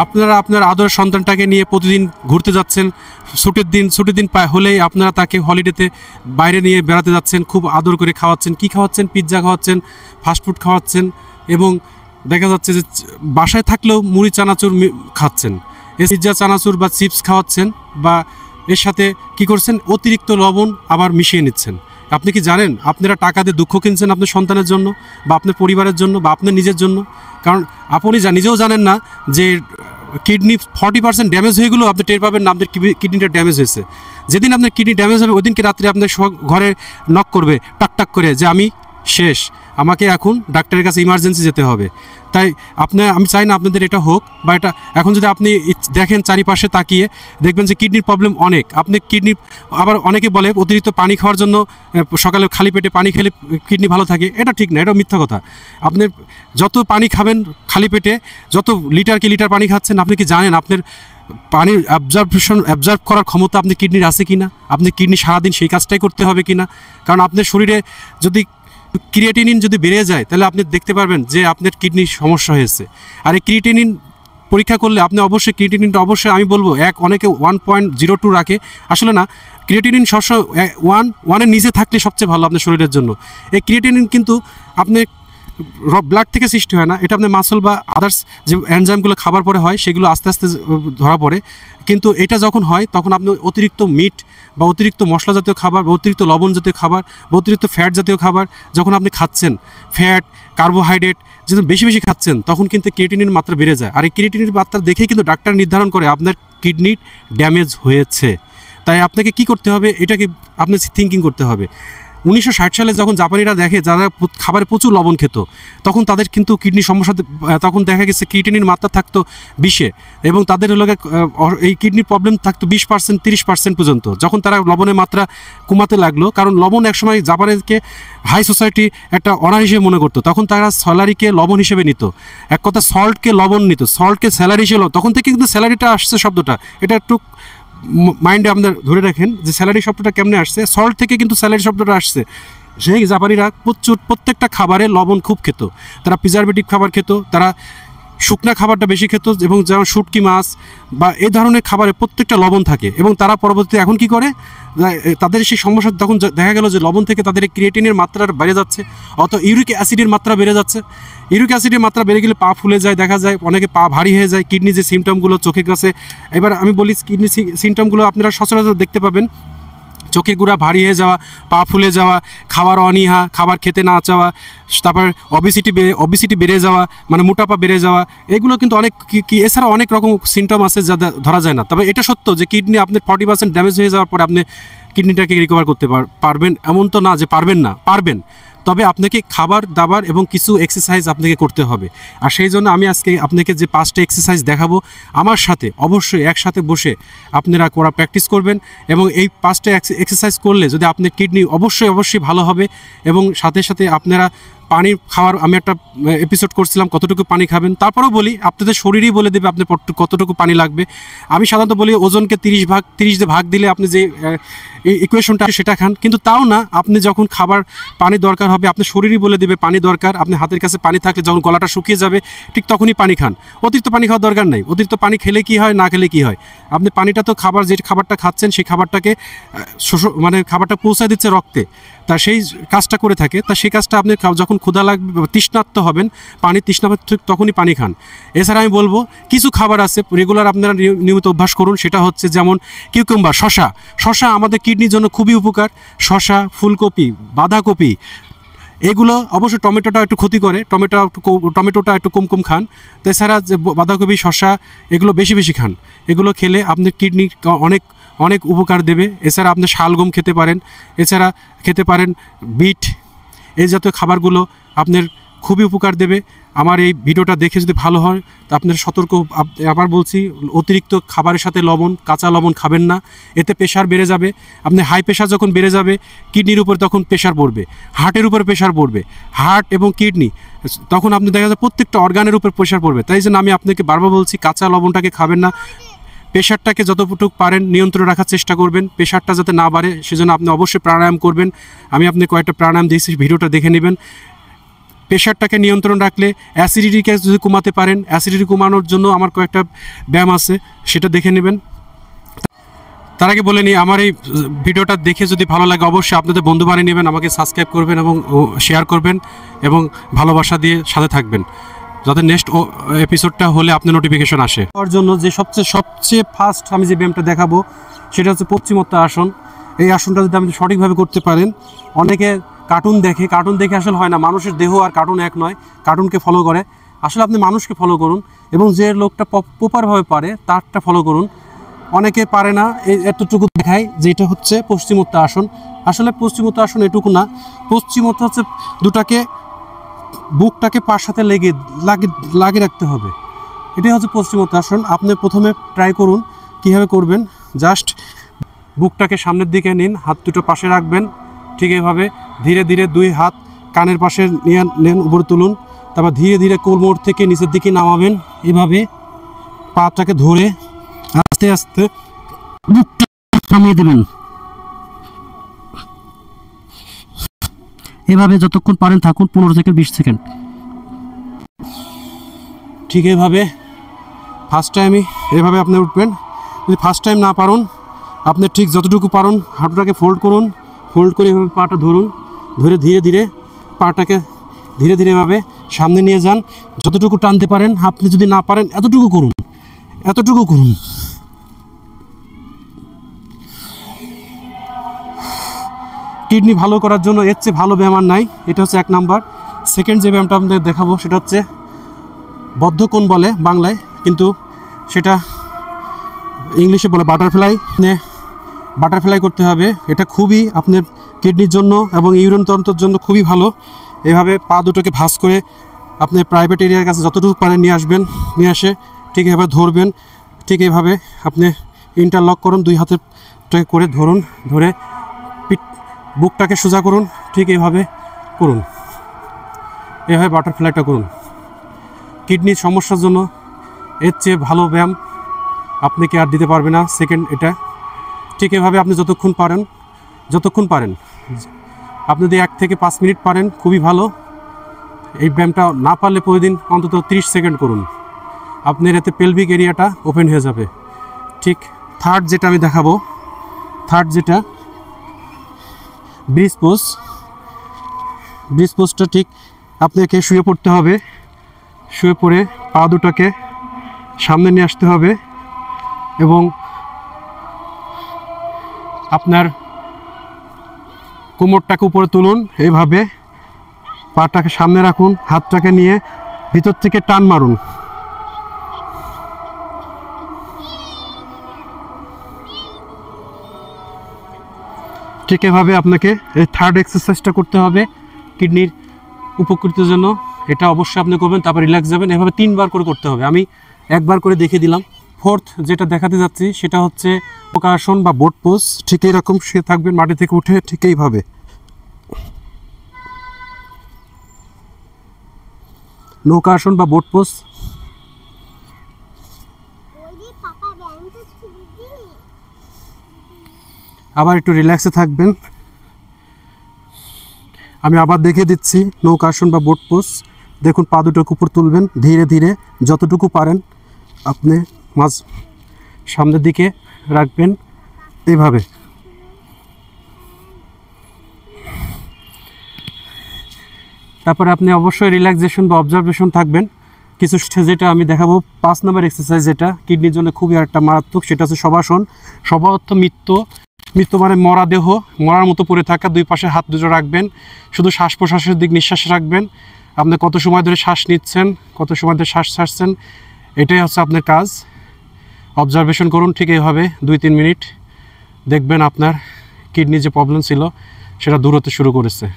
আপনারা আপনার আদরের সন্তানটাকে নিয়ে প্রতিদিন ঘুরতে যাচ্ছেন, ছুটির দিন হলেই আপনারা তাকে হলিডেতে বাইরে নিয়ে বেড়াতে যাচ্ছেন, খুব আদর করে খাওয়াচ্ছেন। কি খাওয়াচ্ছেন? পিৎজা খাওয়াচ্ছেন, ফাস্টফুড খাওয়াচ্ছেন, এবং দেখা যাচ্ছে যে বাসায় থাকলেও মুড়ি চানাচুর খাচ্ছেন, পিৎজা চানাচুর বা চিপস খাওয়াচ্ছেন, বা এর সাথে কি করছেন? অতিরিক্ত লবণ আবার মিশিয়ে নিচ্ছেন। আপনি কি জানেন আপনারা টাকা দিয়ে দুঃখ কিনছেন আপনার সন্তানের জন্য, বা আপনার পরিবারের জন্য, বা আপনার নিজের জন্য? কারণ আপনি নিজেও জানেন না যে কিডনি 40% ড্যামেজ হয়ে গেলেও আপনি টের পাবেন না আপনার কিডনিটা ড্যামেজ হয়েছে। যেদিন আপনার কিডনি ড্যামেজ হবে ওই দিনকে রাত্রে আপনার ঘরে নক করবে টাক করে যে আমি শেষ, আমাকে এখন ডাক্তারের কাছে ইমার্জেন্সি যেতে হবে। তাই আমি চাই না আপনাদের এটা হোক, বা এটা এখন যদি আপনি দেখেন চারিপাশে তাকিয়ে দেখবেন যে কিডনির প্রবলেম অনেক। আপনি আবার অনেকে বলে অতিরিক্ত পানি খাওয়ার জন্য সকালে খালি পেটে পানি খেলে কিডনি ভালো থাকে। এটা ঠিক না, এটা মিথ্যা কথা। আপনি যত পানি খাবেন খালি পেটে, যত লিটার পানি খাচ্ছেন, আপনি কি জানেন আপনার পানির অ্যাবজর্ব করার ক্ষমতা আপনার কিডনির আছে কিনা? আপনি কিডনি সারাদিন সেই কাজটাই করতে হবে কিনা? কারণ আপনার শরীরে যদি ক্রিয়েটিনিন যদি বেড়ে যায় তাহলে আপনি দেখতে পারবেন যে আপনার কিডনির সমস্যা হয়েছে। আর এই ক্রিয়েটিনিন পরীক্ষা করলে আপনি অবশ্যই ক্রিয়েটিনিনটা আমি বলবো অনেকে 1.02 রাখে, আসলে না। ক্রিয়েটিনিন সবসময় 1-1-এর নিচে থাকলে সবচেয়ে ভালো আপনার শরীরের জন্য। এই ক্রিয়েটিনিন কিন্তু আপনি ব্লাড থেকে সৃষ্টি হয় না, এটা আপনার মাসল বা আদার্স যে এনজাইমগুলো খাবার পরে হয় সেগুলো আস্তে আস্তে ধরা পড়ে। কিন্তু এটা যখন হয় তখন আপনি অতিরিক্ত মিট বা অতিরিক্ত মশলা জাতীয় খাবার বা অতিরিক্ত লবণ জাতীয় খাবার বা অতিরিক্ত ফ্যাট জাতীয় খাবার যখন আপনি খাচ্ছেন, ফ্যাট কার্বোহাইড্রেট যখন বেশি খাচ্ছেন, তখন কিন্তু ক্রিয়েটিনিন মাত্রা বেড়ে যায়। আর এই ক্রিয়েটিনিন মাত্রা দেখেই কিন্তু ডাক্তার নির্ধারণ করে আপনার কিডনি ড্যামেজ হয়েছে। তাই আপনাকে কি করতে হবে? এটাকে আপনি থিঙ্কিং করতে হবে। 1960 সালে যখন জাপানিরা দেখে যারা খাবারে প্রচুর লবণ খেত, তখন তাদের কিন্তু কিডনি সমস্যা, তখন দেখা গেছে ক্রিয়েটিনিন মাত্রা থাকতো 20-এ, এবং তাদের এই কিডনির প্রবলেম থাকতো 20%, 30% পর্যন্ত। যখন তারা লবণের মাত্রা কমাতে লাগলো, কারণ লবণ একসময় জাপানিকে হাই সোসাইটি একটা অনার হিসেবে মনে করতো, তখন তারা স্যালারিকে লবণ হিসেবে নিত। এক কথা সল্টকে লবণ নিত, সল্টকে স্যালারি হিসেবে। তখন থেকে কিন্তু স্যালারিটা আসছে শব্দটা, এটা একটু মাইন্ডে আপনার ধরে রাখেন যে স্যালারি শব্দটা কেমনে আসছে। সল্ট থেকে কিন্তু স্যালারি শব্দটা আসছে। সেই জাপানিরা প্রত্যেকটা খাবারে লবণ খুব খেত, তারা প্রিজারভেটিভ খাবার খেত, তারা শুকনা খাবারটা বেশি খেত, এবং যেমন শুটকি মাছ বা এই ধরনের খাবারে প্রত্যেকটা লবণ থাকে। এবং তারা পরবর্তীতে এখন কি করে, তাদের সেই সমস্যা তখন দেখা গেল যে লবণ থেকে তাদের ক্রিয়েটিনের মাত্রা বেড়ে যাচ্ছে, ইউরিক অ্যাসিডের মাত্রা বেড়ে যাচ্ছে। ইউরিক অ্যাসিডের মাত্রা বেড়ে গেলে পা ফুলে যায়, দেখা যায় অনেকে পা ভারী হয়ে যায়। কিডনি যে সিমটমগুলো চোখের কাছে, এবার আমি বলি কিডনি সিমটমগুলো আপনারা সচরাচর দেখতে পাবেন: চোখের গুঁড়া ভারী হয়ে যাওয়া, পা ফুলে যাওয়া, খাবার অনীহা, খাবার খেতে না চাওয়া, তারপর অবিসিটি বেড়ে যাওয়া, মানে মোটাপা বেড়ে যাওয়া। এগুলো কিন্তু অনেক এছাড়া অনেক রকম সিমটম আছে যা ধরা যায় না। তবে এটা সত্য যে কিডনি আপনার 40% ড্যামেজ হয়ে যাওয়ার পরে আপনি কিডনিটাকে রিকভার করতে পারবেন এমন তো না যে পারবেন না, পারবেন। তবে আপনাকে খাবার দাবার এবং কিছু এক্সারসাইজ আপনাকে করতে হবে। আর সেই জন্য আমি আজকে আপনাকে যে 5টা এক্সারসাইজ দেখাবো, আমার সাথে অবশ্যই একসাথে বসে আপনারা প্র্যাকটিস করবেন। এবং এই 5টা এক্সারসাইজ করলে যদি আপনার কিডনি অবশ্যই ভালো হবে। এবং সাথে সাথে আপনারা পানি খাওয়ার আমি একটা এপিসোড করছিলাম কতটুকু পানি খাবেন, তারপরেও বলি আপনাদের শরীরই বলে দেবে আপনার কতটুকু পানি লাগবে। আমি সাধারণত বলি ওজনকে 30 দিয়ে ভাগ দিলে আপনি যে ইকুয়েশনটা সেটা খান, কিন্তু তাও না। আপনি যখন খাবার পানি দরকার হবে আপনার শরীরই বলে দেবে পানি দরকার। আপনি হাতের কাছে পানি থাকলে যখন গলাটা শুকিয়ে যাবে ঠিক তখনই পানি খান। অতিরিক্ত পানি খাওয়ার দরকার নাই। অতিরিক্ত পানি খেলে কি হয়, না খেলে কি হয়, আপনি পানিটা তো যে খাবারটা খাচ্ছেন সেই খাবারটাকে খাবারটা পৌঁছায় দিচ্ছে রক্তে, তা সেই কাজটা করে থাকে। তা সেই কাজটা আপনি যখন ক্ষুধা লাগবে, তৃষ্ণার্ত হবেন, তৃষ্ণা ঠিক তখনই পানি খান। এছাড়া আমি বলবো কিছু খাবার আছে রেগুলার আপনারা নিয়মিত অভ্যাস করুন। সেটা হচ্ছে যেমন কিউকাম্বার, শশা আমাদের কিডনির জন্য খুবই উপকার। শশা, ফুলকপি, বাঁধাকপি, এগুলো অবশ্য টমেটোটা একটু ক্ষতি করে, টমেটোটা একটু কম খান। এছাড়া যে বাঁধাকপি, শশা এগুলো বেশি খান। এগুলো খেলে আপনার কিডনির অনেক উপকার দেবে। এছাড়া আপনি শালগম খেতে পারেন, এছাড়া খেতে পারেন বিট, এই জাতীয় খাবারগুলো আপনার খুবই উপকার দেবে। আমার এই ভিডিওটা দেখে যদি ভালো হয় তা আপনার সতর্ক আবার বলছি, অতিরিক্ত খাবারের সাথে কাঁচা লবণ খাবেন না, এতে প্রেশার বেড়ে যাবে। আপনি হাই প্রেশার যখন বেড়ে যাবে কিডনির উপর তখন প্রেশার পড়বে, হার্টের উপর প্রেশার পড়বে, হার্ট এবং কিডনি, তখন আপনি দেখা যায় প্রত্যেকটা অর্গানের উপর প্রেশার পড়বে। তাই জন্য আমি আপনাকে বারবার বলছি কাঁচা লবণটাকে খাবেন না। প্রেশারটাকে যতটুকু পারেন নিয়ন্ত্রণে রাখার চেষ্টা করবেন, প্রেশারটা যাতে না বাড়ে সেজন্য আপনি অবশ্যই প্রাণায়াম করবেন। আমি আপনি কয়েকটা প্রাণায়াম দিয়েছি, ভিডিওটা দেখে নেবেন। প্রেশারটাকে নিয়ন্ত্রণ রাখলে অ্যাসিডিটিকে যদি কমাতে পারেন, অ্যাসিডিটি কমানোর জন্য আমার কয়েকটা ব্যায়াম আছে, সেটা দেখে নেবেন। তার আগে বলে নিই, আমার এই ভিডিওটা দেখে যদি ভালো লাগে অবশ্যই আপনাদের বন্ধু বানিয়ে নেবেন, আমাকে সাবস্ক্রাইব করবেন এবং শেয়ার করবেন এবং ভালোবাসা দিয়ে সাথে থাকবেন, যাতে নেক্সট এপিসোডটা হলে আপনার নোটিফিকেশন আসে। তার জন্য যে সবচেয়ে ফার্স্ট আমি যে ব্যায়ামটা দেখাবো সেটা হচ্ছে পশ্চিমোত্তান আসন। এই আসনটা যদি আপনি সঠিকভাবে করতে পারেন, অনেকে কার্টুন দেখে আসলে হয় না, মানুষের দেহ আর কার্টুন এক নয়, কার্টুনকে ফলো করে। আসলে আপনি মানুষকে ফলো করুন এবং যে লোকটা প্রপারভাবে পারে তারটা ফলো করুন। অনেকে পারে না, এই এতটুকু দেখায় যে এটা হচ্ছে পশ্চিমোত্তান আসন। আসলে পশ্চিমোত্তান আসন এটুকু না, পশ্চিমোত্তান হচ্ছে দুটাকে বুকটাকে পার সাথে লাগিয়ে রাখতে হবে, এটাই হচ্ছে পশ্চিমোত্তান আসন। আপনি প্রথমে ট্রাই করুন কীভাবে করবেন। জাস্ট বুকটাকে সামনের দিকে নিন, হাত দুটো পাশে রাখবেন, ঠিক এইভাবে ধীরে ধীরে 2 হাত কানের পাশে নিয়ে নেন, উপরে তুলুন, তারপর ধীরে ধীরে কোমর থেকে নিচের দিকে নামাবেন, এভাবে পাটাকে ধরে আস্তে আস্তে বুকটা নামিয়ে দেবেন। এভাবে যতক্ষণ পারেন থাকুন, 15 থেকে 20 সেকেন্ড। ঠিক এভাবে ফার্স্ট টাইমই এভাবে আপনি উঠবেন। যদি ফার্স্ট টাইম না পারেন, আপনি ঠিক যতটুকু পারেন হাঁটুটাকে ফোল্ড করুন, ফোল্ড করে এভাবে পাটা ধরুন, ধরে ধীরে ধীরে পাটাকে ধীরে ধীরে এভাবে সামনে নিয়ে যান। যতটুকু টানতে পারেন, আপনি যদি না পারেন এতটুকু করুন। কিডনি ভালো করার জন্য এর চেয়ে ভালো ব্যায়াম আর নাই। এটা হচ্ছে 1 নাম্বার। সেকেন্ড যে ব্যায়ামটা আপনাদের দেখাবো সেটা হচ্ছে বদ্ধকোণ বলে বাংলায়, কিন্তু সেটা ইংলিশে বলে বাটারফ্লাই করতে হবে। এটা খুবই আপনার কিডনির জন্য এবং ইউরিন তন্ত্রের জন্য খুবই ভালো। এভাবে পা দুটোকে ভাঁজ করে আপনি প্রাইভেট এরিয়ার কাছে যতটুকু পারেন নিয়ে আসবেন, নিয়ে আসে ঠিক এভাবে ধরবেন। ঠিক এইভাবে আপনি ইন্টারলক করুন, 2 হাতের করে ধরুন, ধরে বুকটাকে সোজা করুন, ঠিক এইভাবে করুন, এভাবে বাটারফ্লাইটা করুন। কিডনির সমস্যার জন্য এর চেয়ে ভালো ব্যায়াম আপনি কি আর দিতে পারবে না। সেকেন্ড এটা ঠিক এভাবে আপনি যতক্ষণ পারেন আপনি যদি 1 থেকে 5 মিনিট পারেন খুবই ভালো। এই ব্যায়ামটা না পারলে প্রতিদিন অন্তত 30 সেকেন্ড করুন, আপনার এতে পেলভিক এরিয়াটা ওপেন হয়ে যাবে। ঠিক থার্ড যেটা আমি দেখাবো, যেটা ব্রিজ পোজটা ঠিক আপনাকে শুয়ে পড়তে হবে। শুয়ে পড়ে পা দুটাকে সামনে নিয়ে আসতে হবে এবং আপনার কোমরটাকে উপরে তুলুন, এইভাবে পাটাকে সামনে রাখুন, হাতটাকে নিয়ে ভিতর থেকে টান মারুন। ঠিক এভাবে আপনাকে এই থার্ড এক্সারসাইজটা করতে হবে কিডনির উপকৃতের জন্য। এটা অবশ্যই আপনি করবেন, তারপর রিল্যাক্স যাবেন। এভাবে 3 বার করে করতে হবে, আমি 1 বার করে দেখিয়ে দিলাম। ফোর্থ যেটা দেখাতে যাচ্ছি সেটা হচ্ছে নৌকাসন বা বোট পোজ। ঠিক এইরকম শুয়ে থাকবেন মাটি থেকে উঠে, ঠিক এইভাবে নৌকাসন বা বোট পোজ। আবার একটু রিল্যাক্সে থাকবেন। আমি আবার দেখিয়ে দিচ্ছি নৌকাসন বা বোট পোজ। দেখুন পা দুটোকে উপর তুলবেন, ধীরে ধীরে যতটুকু পারেন আপনি সামনের দিকে রাখবেন এইভাবে। তারপরে আপনি অবশ্যই রিল্যাক্সেশন বা অবজারভেশন থাকবেন কিছু। যেটা আমি দেখাবো 5 নম্বর এক্সারসাইজ, যেটা কিডনির জন্য খুবই একটা মারাত্মক, সেটা হচ্ছে শবাসন। শবা অর্থ মৃত্যু মানে মরা দেহ, মরার মতো পড়ে থাকা। 2 পাশে হাত দুটো রাখবেন, শুধু শ্বাস প্রশ্বাসের দিক নিঃশ্বাস রাখবেন। আপনি কত সময় ধরে শ্বাস নিচ্ছেন, কত সময় ধরে শ্বাস ছাড়ছেন, এটাই হচ্ছে আপনার কাজ। অবজারভেশন করুন ঠিক এইভাবে 2-3 মিনিট, দেখবেন আপনার কিডনি যে প্রবলেম ছিল সেটা দূর হতে শুরু করেছে।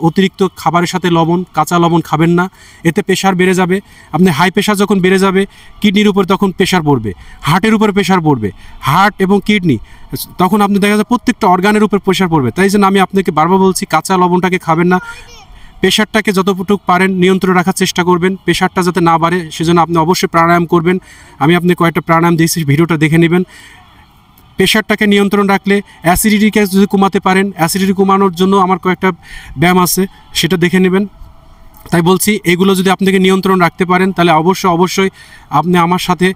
অতিরিক্ত খাবারের সাথে কাঁচা লবণ খাবেন না, এতে প্রেশার বেড়ে যাবে। আপনি হাই প্রেশার যখন বেড়ে যাবে কিডনির উপর তখন প্রেশার পড়বে, হার্টের উপরে প্রেশার পড়বে, হার্ট এবং কিডনি, তখন আপনি দেখা যায় প্রত্যেকটা অর্গানের উপর প্রেশার পড়বে। তাই জন্য আমি আপনাকে বারবার বলছি কাঁচা লবণটাকে খাবেন না। প্রেশারটাকে যতটুকু পারেন নিয়ন্ত্রণে রাখার চেষ্টা করবেন, প্রেশারটা যাতে না বাড়ে সেজন্য আপনি অবশ্যই প্রাণায়াম করবেন। আমি আপনি কয়েকটা প্রাণায়াম দিয়েছি, ভিডিওটা দেখে নেবেন। প্রেশারটাকে নিয়ন্ত্রণ রাখলে, অ্যাসিডিটিকে যদি কমাতে পারেন, অ্যাসিডিটি কমানোর জন্য আমার কয়েকটা ব্যায়াম আছে, সেটা দেখে নেবেন। তাই বলছি, এগুলো যদি আপনাকে নিয়ন্ত্রণ রাখতে পারেন তাহলে অবশ্যই আপনি আমার সাথে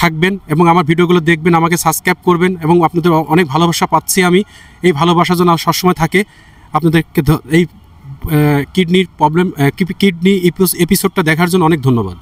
থাকবেন এবং আমার ভিডিওগুলো দেখবেন, আমাকে সাবস্ক্রাইব করবেন, এবং আপনাদের অনেক ভালোবাসা পাচ্ছি আমি। এই ভালোবাসা যেন সবসময় থাকে। আপনাদেরকে এই কিডনির প্রবলেম, কিডনি এপিসোডটা দেখার জন্য অনেক ধন্যবাদ।